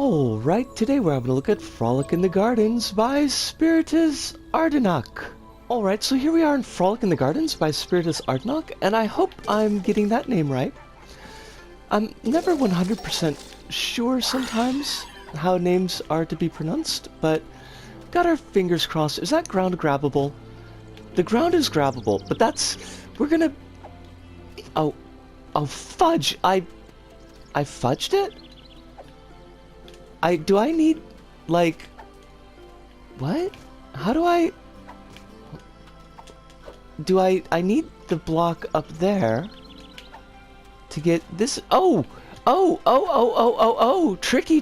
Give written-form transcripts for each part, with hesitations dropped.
Alright, today we're having a look at Frolic in the Gardens by Spiritus-Ardynach. Alright, so here we are in Frolic in the Gardens by Spiritus-Ardynach, and I hope I'm getting that name right. I'm never 100% sure sometimes how names are to be pronounced, but got our fingers crossed. Is that ground grabbable? The ground is grabbable, but we're gonna... Oh fudge! I fudged it? Do I need, like... What? How do I... I need the block up there to get this... Oh! Tricky!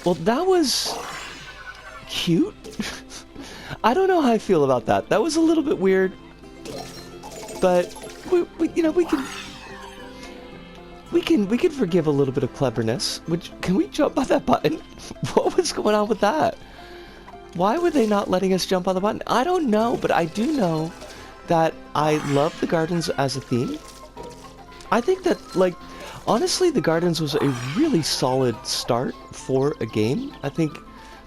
Well, that was... cute? I don't know how I feel about that. That was a little bit weird. But, we can forgive a little bit of cleverness. Can we jump on that button? What was going on with that? Why were they not letting us jump on the button? I don't know, but I do know that I love the gardens as a theme. I think that, like, honestly, the gardens was a really solid start for a game. I think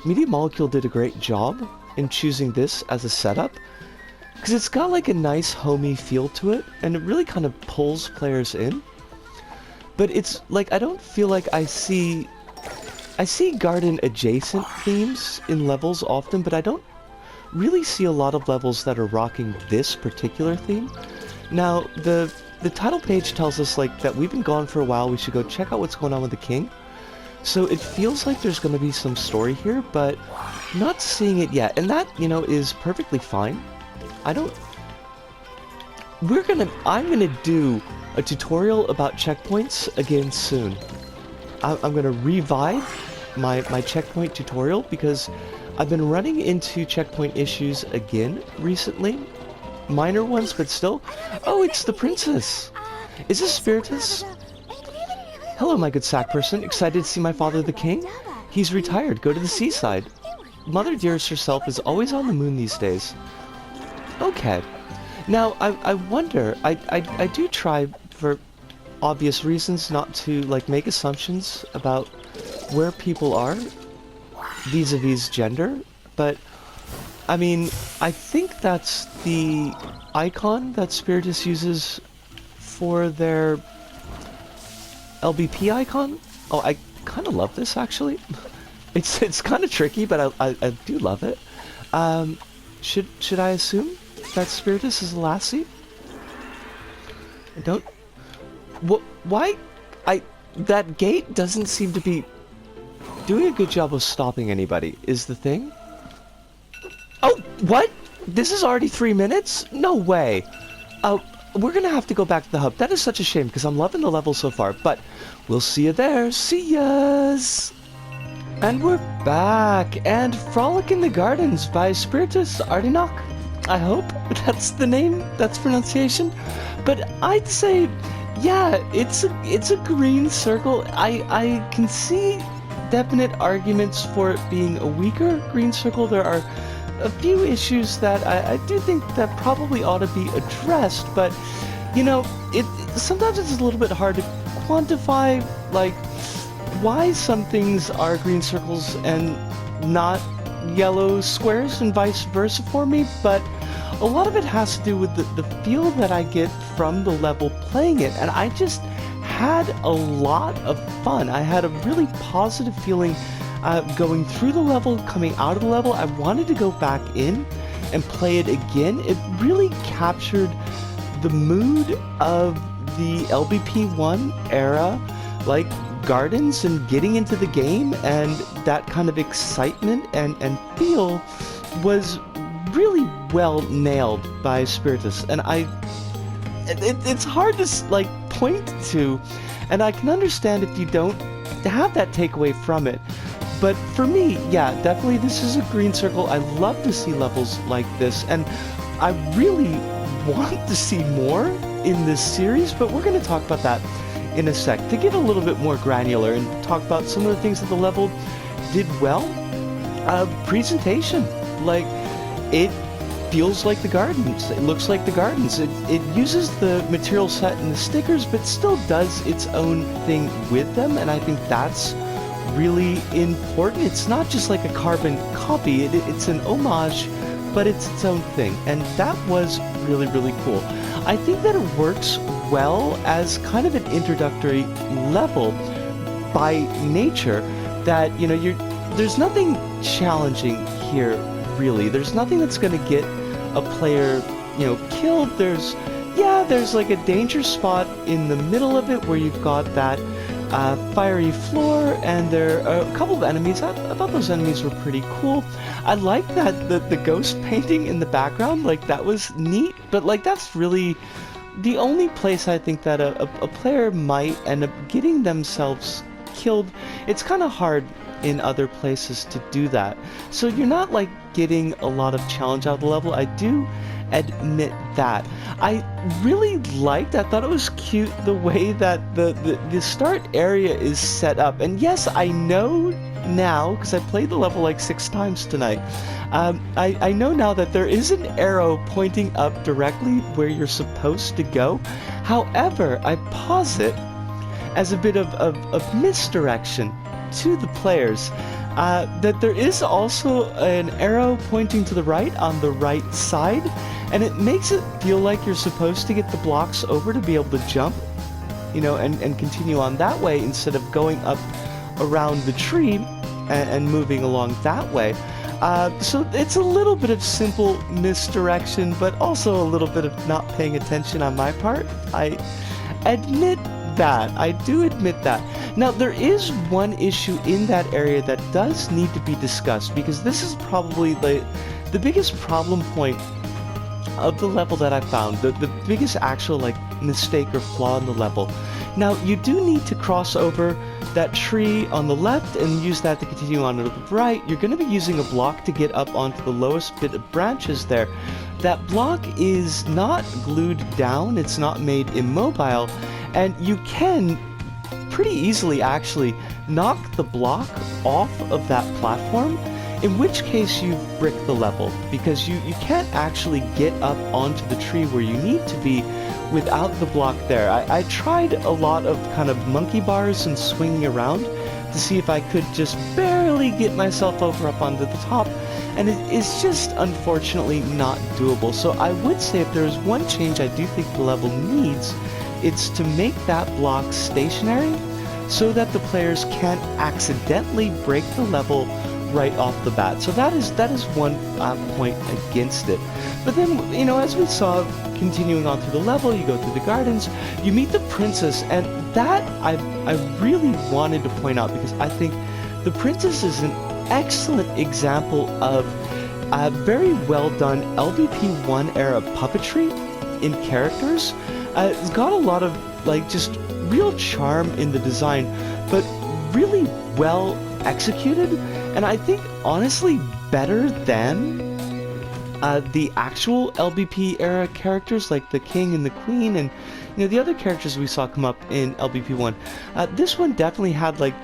Media Molecule did a great job in choosing this as a setup, because it's got like a nice homey feel to it, and it really kind of pulls players in. But it's like, I don't feel like I see garden adjacent themes in levels often, but I don't really see a lot of levels that are rocking this particular theme. Now, the title page tells us like that we've been gone for a while, we should go check out what's going on with the king. So it feels like there's going to be some story here, but not seeing it yet. And that, is perfectly fine. I'm gonna do a tutorial about checkpoints again soon. I'm gonna revive my checkpoint tutorial because I've been running into checkpoint issues again recently. Minor ones, but still. Oh, it's the princess! Is this Spiritus? Hello, my good sack person. Excited to see my father the king? He's retired. Go to the seaside. Mother Dearest herself is always on the moon these days. Okay. Now, I wonder, I do try, for obvious reasons, not to, like, make assumptions about where people are vis-a-vis gender, but, I mean, I think that's the icon that Spiritus uses for their LBP icon. Oh, I kind of love this, actually. It's kind of tricky, but I do love it. Should I assume that Spiritus is a lassie? I don't... Why? That gate doesn't seem to be doing a good job of stopping anybody, is the thing. Oh, what? This is already 3 minutes? No way. We're gonna have to go back to the hub. That is such a shame, because I'm loving the level so far, but we'll see you there. See yas! And we're back, and Frolic in the Gardens by Spiritus-Ardynach. I hope that's the name, that's pronunciation. But I'd say, yeah, it's a green circle. I can see definite arguments for it being a weaker green circle. There are a few issues that I do think that probably ought to be addressed, but, sometimes it's a little bit hard to quantify, like, why some things are green circles and not yellow squares and vice versa for me, but a lot of it has to do with the feel that I get from the level playing it, and I just had a lot of fun. I had a really positive feeling going through the level, coming out of the level. I wanted to go back in and play it again. It really captured the mood of the LBP1 era, like gardens and getting into the game, and that kind of excitement and feel was really well nailed by Spiritus. And it's hard to like point to, and I can understand if you don't have that takeaway from it. But for me, yeah, definitely this is a green circle. I love to see levels like this, and I really want to see more in this series, but we're going to talk about that in a sec. To get a little bit more granular and talk about some of the things that the level did well, presentation. Like, it feels like the gardens. It looks like the gardens. It uses the material set and the stickers, but still does its own thing with them, and I think that's really important. It's not just like a carbon copy. It's an homage, but it's its own thing, and that was really, really cool. I think that it works well as kind of an introductory level by nature, that, you know, there's nothing challenging here, really. There's nothing that's going to get a player, you know, killed. There's like a danger spot in the middle of it where you've got that fiery floor, and there are a couple of enemies. I thought those enemies were pretty cool. I like that the ghost painting in the background, like that was neat, but like that's really the only place I think that a player might end up getting themselves killed. It's kind of hard in other places to do that, so you're not like getting a lot of challenge out of the level. I do admit that. I really liked, I thought it was cute the way that the start area is set up, and yes, I know now, because I played the level like 6 times tonight, I know now that there is an arrow pointing up directly where you're supposed to go. However, I posit as a bit of misdirection to the players, that there is also an arrow pointing to the right on the right side, and it makes it feel like you're supposed to get the blocks over to be able to jump, you know, and continue on that way instead of going up around the tree and moving along that way. So it's a little bit of simple misdirection, but also a little bit of not paying attention on my part. I admit that. I do admit that. Now, there is one issue in that area that does need to be discussed, because this is probably the biggest problem point of the level that I found, the biggest actual like mistake or flaw in the level. Now, you do need to cross over that tree on the left and use that to continue on to the right. You're going to be using a block to get up onto the lowest bit of branches there. That block is not glued down, it's not made immobile, and you can pretty easily actually knock the block off of that platform, in which case you brick the level, because you can't actually get up onto the tree where you need to be without the block there. I tried a lot of kind of monkey bars and swinging around to see if I could just barely get myself over up onto the top, and it is just unfortunately not doable. So I would say if there's one change I do think the level needs, it's to make that block stationary so that the players can't accidentally break the level right off the bat. So that is one point against it. But then, you know, as we saw, continuing on through the level, you go through the gardens, you meet the princess, and that I really wanted to point out, because I think the princess is an excellent example of a very well done LBP 1 era puppetry in characters. It's got a lot of like just real charm in the design, but really well executed, and I think honestly better than the actual LBP era characters like the king and the queen, and you know, the other characters we saw come up in LBP 1. This one definitely had like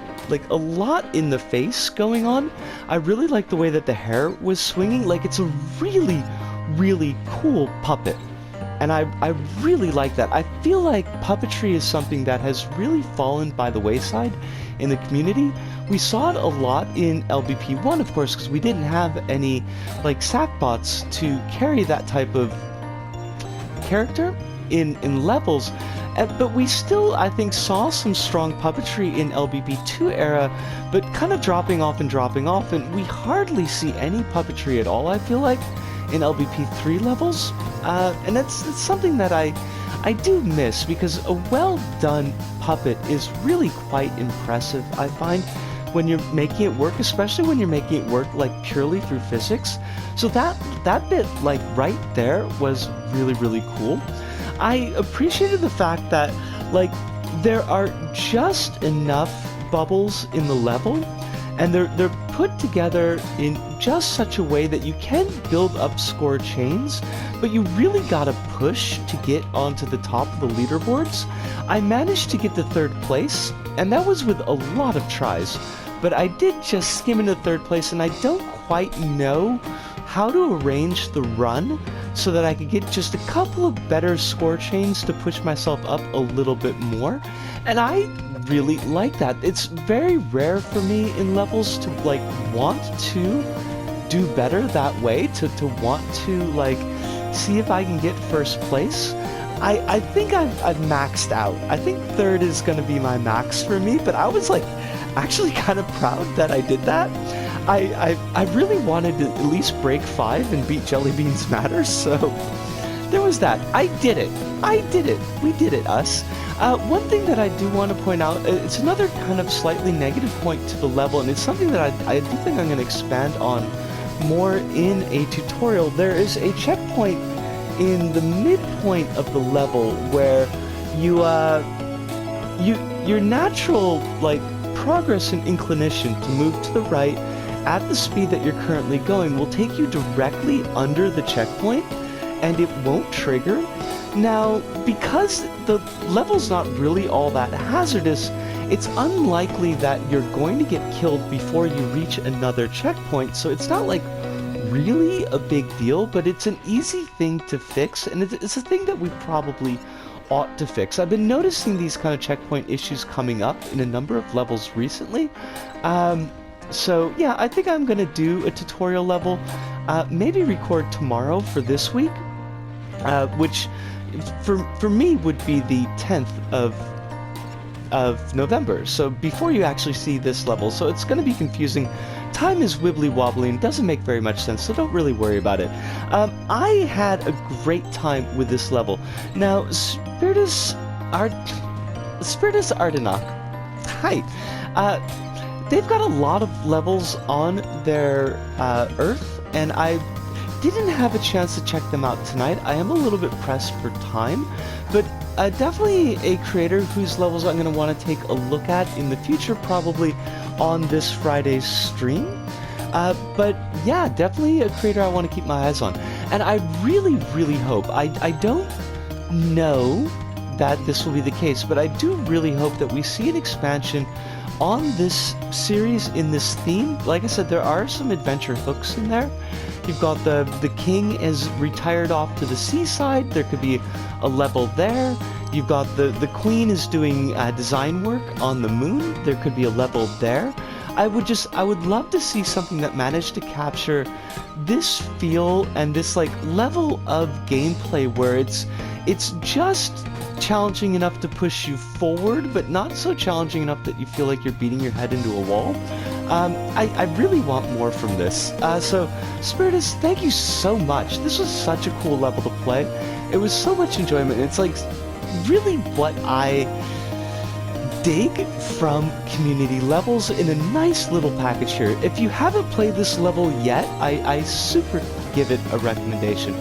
a lot in the face going on. I really like the way that the hair was swinging. Like, it's a really, really cool puppet, and I really like that. I feel like puppetry is something that has really fallen by the wayside in the community. We saw it a lot in LBP 1, of course, because we didn't have any like sackbots to carry that type of character in levels, but we still, I think, saw some strong puppetry in LBP 2 era, but kind of dropping off, and we hardly see any puppetry at all, I feel like, in LBP 3 levels, and that's something that I do miss, because a well done puppet is really quite impressive, I find, when you're making it work, especially when you're making it work like purely through physics. So that bit like right there was really, really cool. I appreciated the fact that like there are just enough bubbles in the level, and they're put together in just such a way that you can build up score chains, but you really gotta push to get onto the top of the leaderboards. I managed to get to 3rd place, and that was with a lot of tries, but I did just skim into 3rd place, and I don't quite know how to arrange the run so that I could get just a couple of better score chains to push myself up a little bit more. And I really like that. It's very rare for me in levels to like want to do better that way, to want to like see if I can get first place. I think I've maxed out. I think third is going to be my max for me, but I was like actually kind of proud that I did that. I really wanted to at least break 5 and beat Jelly Beans Matters, so there was that. I did it. We did it, us. One thing that I do want to point out, it's another kind of slightly negative point to the level, and it's something that I do think I'm going to expand on more in a tutorial. There is a checkpoint in the midpoint of the level where your natural like progress and inclination to move to the right at the speed that you're currently going will take you directly under the checkpoint, and it won't trigger. Now, because the level's not really all that hazardous, it's unlikely that you're going to get killed before you reach another checkpoint, so it's not like really a big deal, but it's an easy thing to fix, and it's a thing that we probably ought to fix. I've been noticing these kind of checkpoint issues coming up in a number of levels recently. So yeah, I think I'm gonna do a tutorial level, maybe record tomorrow for this week, which for me would be the 10th of November, so before you actually see this level, so it's going to be confusing. Time is wibbly wobbly and doesn't make very much sense, so don't really worry about it. I had a great time with this level. Now, Spiritus-Ardynach, hi. They've got a lot of levels on their Earth, and I didn't have a chance to check them out tonight. I am a little bit pressed for time, but definitely a creator whose levels I'm going to want to take a look at in the future, probably on this Friday's stream. But yeah, definitely a creator I want to keep my eyes on. And I really, really hope, I don't know that this will be the case, but I do really hope that we see an expansion on this series in this theme. Like I said, there are some adventure hooks in there. You've got the king is retired off to the seaside. There could be a level there. You've got the queen is doing design work on the moon. There could be a level there. I would love to see something that managed to capture this feel and this like level of gameplay where it's just challenging enough to push you forward, but not so challenging enough that you feel like you're beating your head into a wall. I really want more from this. So, Spiritus, thank you so much. This was such a cool level to play. It was so much enjoyment. It's like really what I dig from community levels in a nice little package here. If you haven't played this level yet, I super give it a recommendation.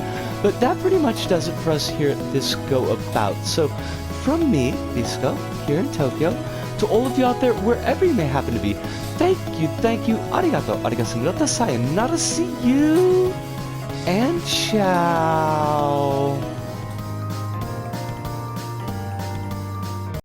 But that pretty much does it for us here at this Go About. So, from me, Bisco, here in Tokyo, to all of you out there, wherever you may happen to be, thank you, arigato, sayonara, see you, and ciao.